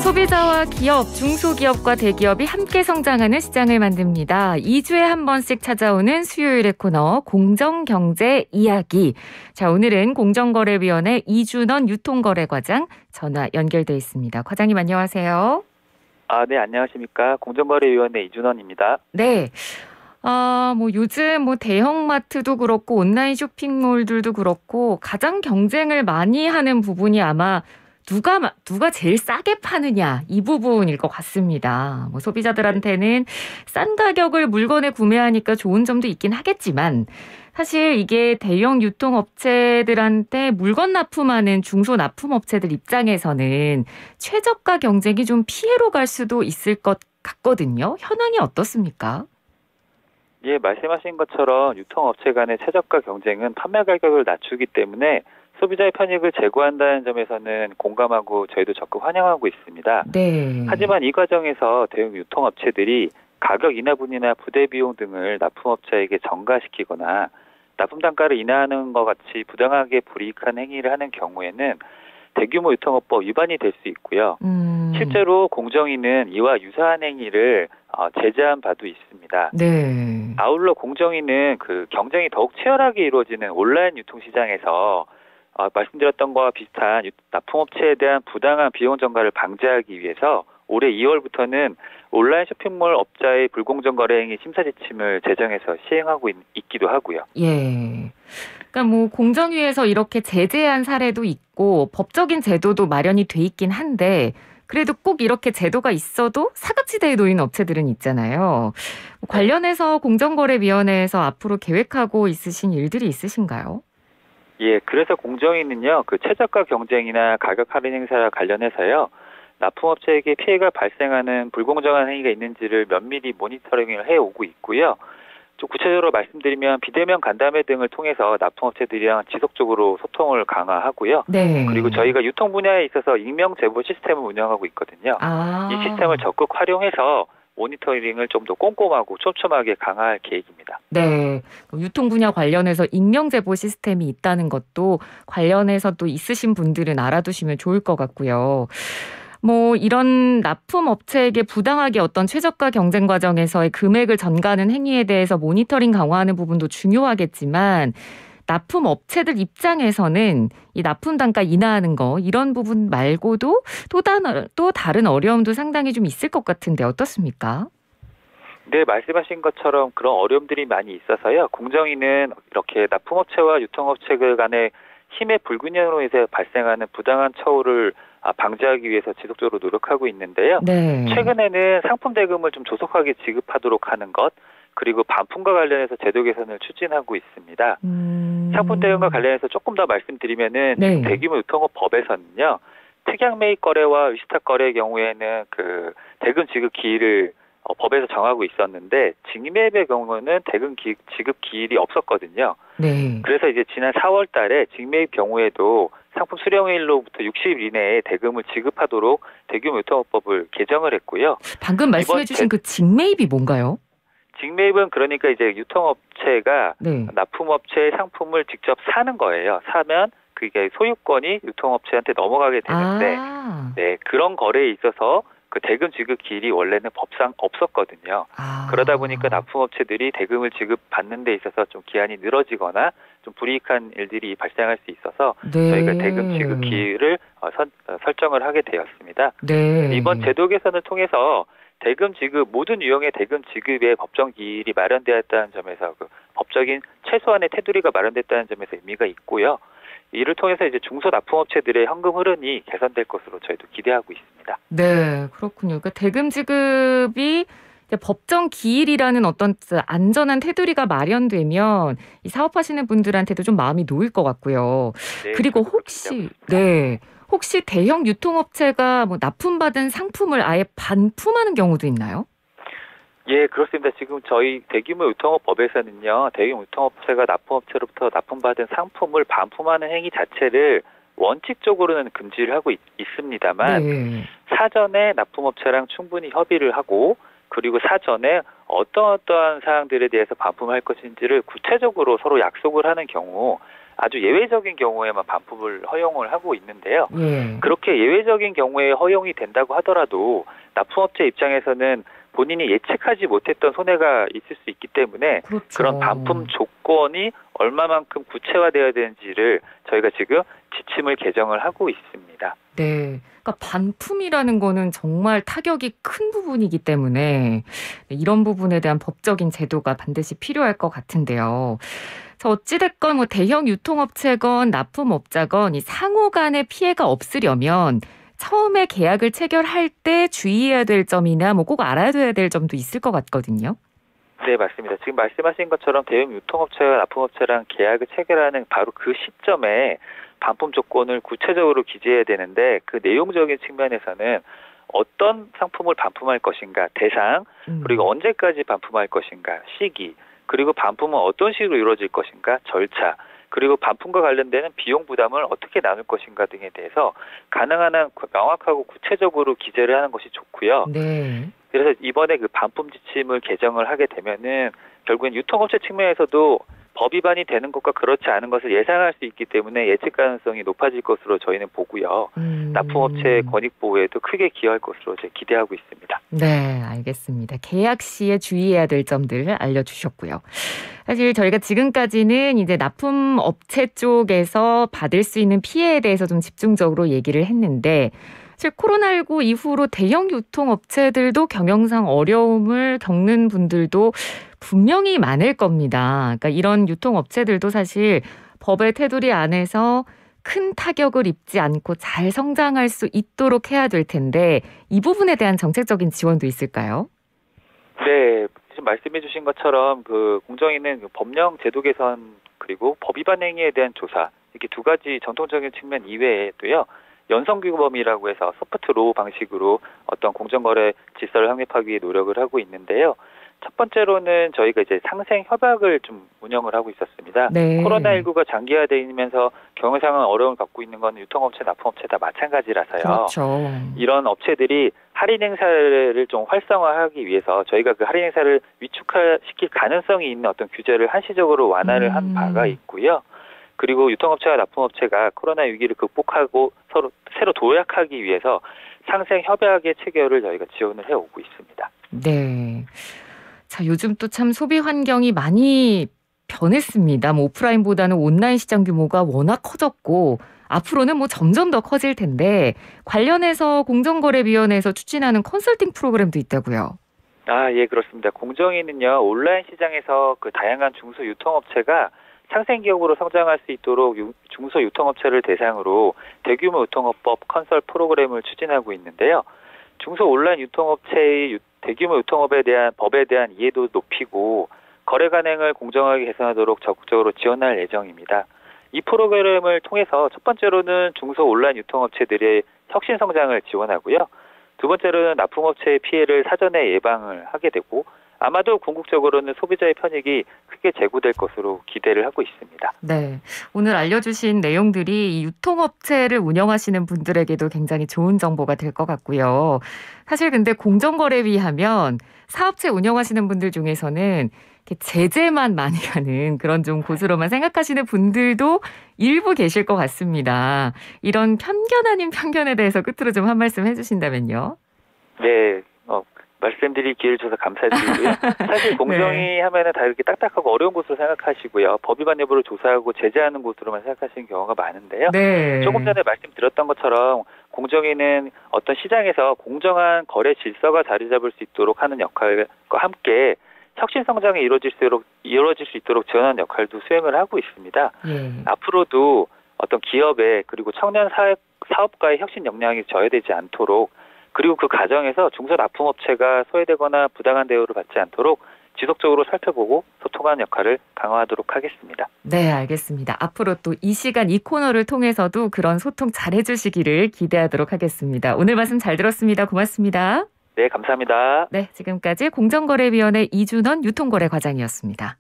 소비자와 기업, 중소기업과 대기업이 함께 성장하는 시장을 만듭니다. 2주에 한 번씩 찾아오는 수요일의 코너 공정경제 이야기. 자, 오늘은 공정거래위원회 이준원 유통거래과장 전화 연결돼 있습니다. 과장님 안녕하세요. 네, 안녕하십니까. 공정거래위원회 이준원입니다. 네. 요즘 대형마트도 그렇고 온라인 쇼핑몰들도 그렇고 가장 경쟁을 많이 하는 부분이 아마 누가 제일 싸게 파느냐 이 부분일 것 같습니다. 소비자들한테는 싼 가격을 물건에 구매하니까 좋은 점도 있긴 하겠지만 사실 이게 대형 유통업체들한테 물건 납품하는 중소납품업체들 입장에서는 최저가 경쟁이 좀 피해로 갈 수도 있을 것 같거든요. 현황이 어떻습니까? 예, 말씀하신 것처럼 유통업체 간의 최저가 경쟁은 판매 가격을 낮추기 때문에 소비자의 편익을 제고한다는 점에서는 공감하고 저희도 적극 환영하고 있습니다. 네. 하지만 이 과정에서 대형 유통업체들이 가격 인하분이나 부대 비용 등을 납품업체에게 전가시키거나 납품 단가를 인하하는 것 같이 부당하게 불이익한 행위를 하는 경우에는 대규모 유통업법 위반이 될 수 있고요. 실제로 공정위는 이와 유사한 행위를 제재한 바도 있습니다. 네. 아울러 공정위는 경쟁이 더욱 치열하게 이루어지는 온라인 유통시장에서 말씀드렸던 것과 비슷한 납품업체에 대한 부당한 비용 전가를 방지하기 위해서 올해 2월부터는 온라인 쇼핑몰 업자의 불공정 거래 행위 심사 지침을 제정해서 시행하고 있기도 하고요. 예. 그러니까 공정위에서 이렇게 제재한 사례도 있고 법적인 제도도 마련이 돼 있긴 한데 그래도 꼭 이렇게 제도가 있어도 사각지대에 놓인 업체들은 있잖아요. 관련해서 공정거래위원회에서 앞으로 계획하고 있으신 일들이 있으신가요? 예, 그래서 공정위는요, 최저가 경쟁이나 가격 할인 행사와 관련해서요, 납품업체에게 피해가 발생하는 불공정한 행위가 있는지를 면밀히 모니터링을 해오고 있고요. 좀 구체적으로 말씀드리면 비대면 간담회 등을 통해서 납품업체들이랑 지속적으로 소통을 강화하고요. 네. 그리고 저희가 유통 분야에 있어서 익명 제보 시스템을 운영하고 있거든요. 이 시스템을 적극 활용해서 모니터링을 좀 더 꼼꼼하고 촘촘하게 강화할 계획입니다. 네. 유통 분야 관련해서 익명 제보 시스템이 있다는 것도 관련해서 또 있으신 분들은 알아두시면 좋을 것 같고요. 이런 납품업체에게 부당하게 어떤 최저가 경쟁 과정에서의 금액을 전가하는 행위에 대해서 모니터링 강화하는 부분도 중요하겠지만 납품업체들 입장에서는 이 납품 단가 인하하는 거 이런 부분 말고도 또 다른 어려움도 상당히 좀 있을 것 같은데 어떻습니까? 네, 말씀하신 것처럼 그런 어려움들이 많이 있어서요. 공정위는 이렇게 납품업체와 유통업체들 간의 힘의 불균형으로 인해서 발생하는 부당한 처우를 방지하기 위해서 지속적으로 노력하고 있는데요. 네. 최근에는 상품 대금을 좀 조속하게 지급하도록 하는 것, 그리고 반품과 관련해서 제도 개선을 추진하고 있습니다. 상품 대금과 관련해서 조금 더 말씀드리면은 네. 지금 대규모 유통업 법에서는요. 특약 매입 거래와 위탁 거래의 경우에는 대금 지급 기일을 법에서 정하고 있었는데 직매입의 경우는 대금 지급 기일이 없었거든요. 네. 그래서 이제 지난 4월 달에 직매입 경우에도 상품 수령일로부터 60일 이내에 대금을 지급하도록 대규모 유통업법을 개정을 했고요. 방금 말씀해 주신 직매입이 뭔가요? 직매입은 그러니까 이제 유통업체가 네. 납품업체의 상품을 직접 사는 거예요. 사면 그게 소유권이 유통업체한테 넘어가게 되는데 네, 그런 거래에 있어서 대금 지급 기일이 원래는 법상 없었거든요. 그러다 보니까 납품업체들이 대금을 지급받는 데 있어서 좀 기한이 늘어지거나 좀 불이익한 일들이 발생할 수 있어서 네. 저희가 대금 지급 기일을 설정을 하게 되었습니다. 네. 이번 제도 개선을 통해서 대금 지급 모든 유형의 대금 지급에 법정 기일이 마련되었다는 점에서 법적인 최소한의 테두리가 마련됐다는 점에서 의미가 있고요. 이를 통해서 이제 중소납품업체들의 현금 흐름이 개선될 것으로 저희도 기대하고 있습니다. 네, 그렇군요. 그러니까 대금 지급이 법정 기일이라는 어떤 안전한 테두리가 마련되면 이 사업하시는 분들한테도 좀 마음이 놓일 것 같고요. 네, 그리고 혹시 대형 유통업체가 납품받은 상품을 아예 반품하는 경우도 있나요? 예, 그렇습니다. 지금 저희 대규모 유통업 법에서는요, 대규모 유통업체가 납품업체로부터 납품받은 상품을 반품하는 행위 자체를 원칙적으로는 금지를 하고 있습니다만 네. 사전에 납품업체랑 충분히 협의를 하고 그리고 사전에 어떠한 사항들에 대해서 반품할 것인지를 구체적으로 서로 약속을 하는 경우 아주 예외적인 경우에만 반품을 허용을 하고 있는데요. 예. 그렇게 예외적인 경우에 허용이 된다고 하더라도 납품업체 입장에서는 본인이 예측하지 못했던 손해가 있을 수 있기 때문에 그렇죠. 그런 반품 조건이 얼마만큼 구체화되어야 되는지를 저희가 지금 지침을 개정을 하고 있습니다. 네. 그러니까 반품이라는 거는 정말 타격이 큰 부분이기 때문에 이런 부분에 대한 법적인 제도가 반드시 필요할 것 같은데요. 자, 어찌됐건 뭐 대형 유통업체건 납품업자건 이 상호 간의 피해가 없으려면 처음에 계약을 체결할 때 주의해야 될 점이나 뭐 꼭 알아둬야 될 점도 있을 것 같거든요. 네, 맞습니다. 지금 말씀하신 것처럼 대형 유통업체와 납품업체랑 계약을 체결하는 바로 그 시점에 반품 조건을 구체적으로 기재해야 되는데 그 내용적인 측면에서는 어떤 상품을 반품할 것인가, 대상, 그리고 언제까지 반품할 것인가, 시기, 그리고 반품은 어떤 식으로 이루어질 것인가, 절차, 그리고 반품과 관련되는 비용 부담을 어떻게 나눌 것인가 등에 대해서 가능한 한 명확하고 구체적으로 기재를 하는 것이 좋고요. 네. 그래서 이번에 그 반품 지침을 개정을 하게 되면은 결국엔 유통업체 측면에서도 법 위반이 되는 것과 그렇지 않은 것을 예상할 수 있기 때문에 예측 가능성이 높아질 것으로 저희는 보고요. 납품업체의 권익 보호에도 크게 기여할 것으로 기대하고 있습니다. 네, 알겠습니다. 계약 시에 주의해야 될 점들을 알려주셨고요. 사실 저희가 지금까지는 이제 납품업체 쪽에서 받을 수 있는 피해에 대해서 좀 집중적으로 얘기를 했는데 사실 코로나19 이후로 대형 유통업체들도 경영상 어려움을 겪는 분들도 분명히 많을 겁니다. 그러니까 이런 유통업체들도 사실 법의 테두리 안에서 큰 타격을 입지 않고 잘 성장할 수 있도록 해야 될 텐데 이 부분에 대한 정책적인 지원도 있을까요? 네, 지금 말씀해 주신 것처럼 그 공정위는 법령 제도 개선 그리고 법 위반 행위에 대한 조사 이렇게 두 가지 전통적인 측면 이외에도요. 연성규범이라고 해서 소프트로우 방식으로 어떤 공정거래 질서를 확립하기 위해 노력을 하고 있는데요. 첫 번째로는 저희가 이제 상생 협약을 좀 운영을 하고 있었습니다. 네. 코로나19가 장기화되면서 경영상은 어려움을 겪고 있는 건 유통업체, 납품업체 다 마찬가지라서요. 그렇죠. 이런 업체들이 할인 행사를 좀 활성화하기 위해서 저희가 그 할인 행사를 위축시킬 가능성이 있는 어떤 규제를 한시적으로 완화를 한 바가 있고요. 그리고 유통업체와 납품업체가 코로나 위기를 극복하고 새로 도약하기 위해서 상생 협약의 체결을 저희가 지원을 해오고 있습니다. 네. 자, 요즘 또 참 소비 환경이 많이 변했습니다. 뭐 오프라인보다는 온라인 시장 규모가 워낙 커졌고 앞으로는 뭐 점점 더 커질 텐데 관련해서 공정거래위원회에서 추진하는 컨설팅 프로그램도 있다고요. 아, 예, 그렇습니다. 공정위는요, 온라인 시장에서 그 다양한 중소 유통업체가 상생 기업으로 성장할 수 있도록 중소 유통업체를 대상으로 대규모 유통업법 컨설 프로그램을 추진하고 있는데요. 중소 온라인 유통업체의 대규모 유통업에 대한 법에 대한 이해도 높이고 거래 관행을 공정하게 개선하도록 적극적으로 지원할 예정입니다. 이 프로그램을 통해서 첫 번째로는 중소 온라인 유통업체들의 혁신 성장을 지원하고요. 두 번째로는 납품업체의 피해를 사전에 예방을 하게 되고 아마도 궁극적으로는 소비자의 편익이 크게 제고될 것으로 기대를 하고 있습니다. 네, 오늘 알려주신 내용들이 유통업체를 운영하시는 분들에게도 굉장히 좋은 정보가 될 것 같고요. 사실 근데 공정거래위 하면 사업체 운영하시는 분들 중에서는 이렇게 제재만 많이 하는 그런 좀 곳으로만 생각하시는 분들도 일부 계실 것 같습니다. 이런 편견 아닌 편견에 대해서 끝으로 좀 한 말씀 해주신다면요. 네. 말씀드릴 기회를 줘서 감사드리고요. 사실 공정위 네. 하면은 다 이렇게 딱딱하고 어려운 곳으로 생각하시고요. 법 위반 여부를 조사하고 제재하는 곳으로만 생각하시는 경우가 많은데요. 네. 조금 전에 말씀드렸던 것처럼 공정위는 어떤 시장에서 공정한 거래 질서가 자리 잡을 수 있도록 하는 역할과 함께 혁신 성장이 이루어질 수 있도록 지원하는 역할도 수행을 하고 있습니다. 예. 앞으로도 어떤 기업의 그리고 청년 사업가의 혁신 역량이 저해되지 않도록 그리고 그 과정에서 중소 납품업체가 소외되거나 부당한 대우를 받지 않도록 지속적으로 살펴보고 소통하는 역할을 강화하도록 하겠습니다. 네, 알겠습니다. 앞으로 또 이 시간 이 코너를 통해서도 그런 소통 잘 해주시기를 기대하도록 하겠습니다. 오늘 말씀 잘 들었습니다. 고맙습니다. 네, 감사합니다. 네, 지금까지 공정거래위원회 이준원 유통거래과장이었습니다.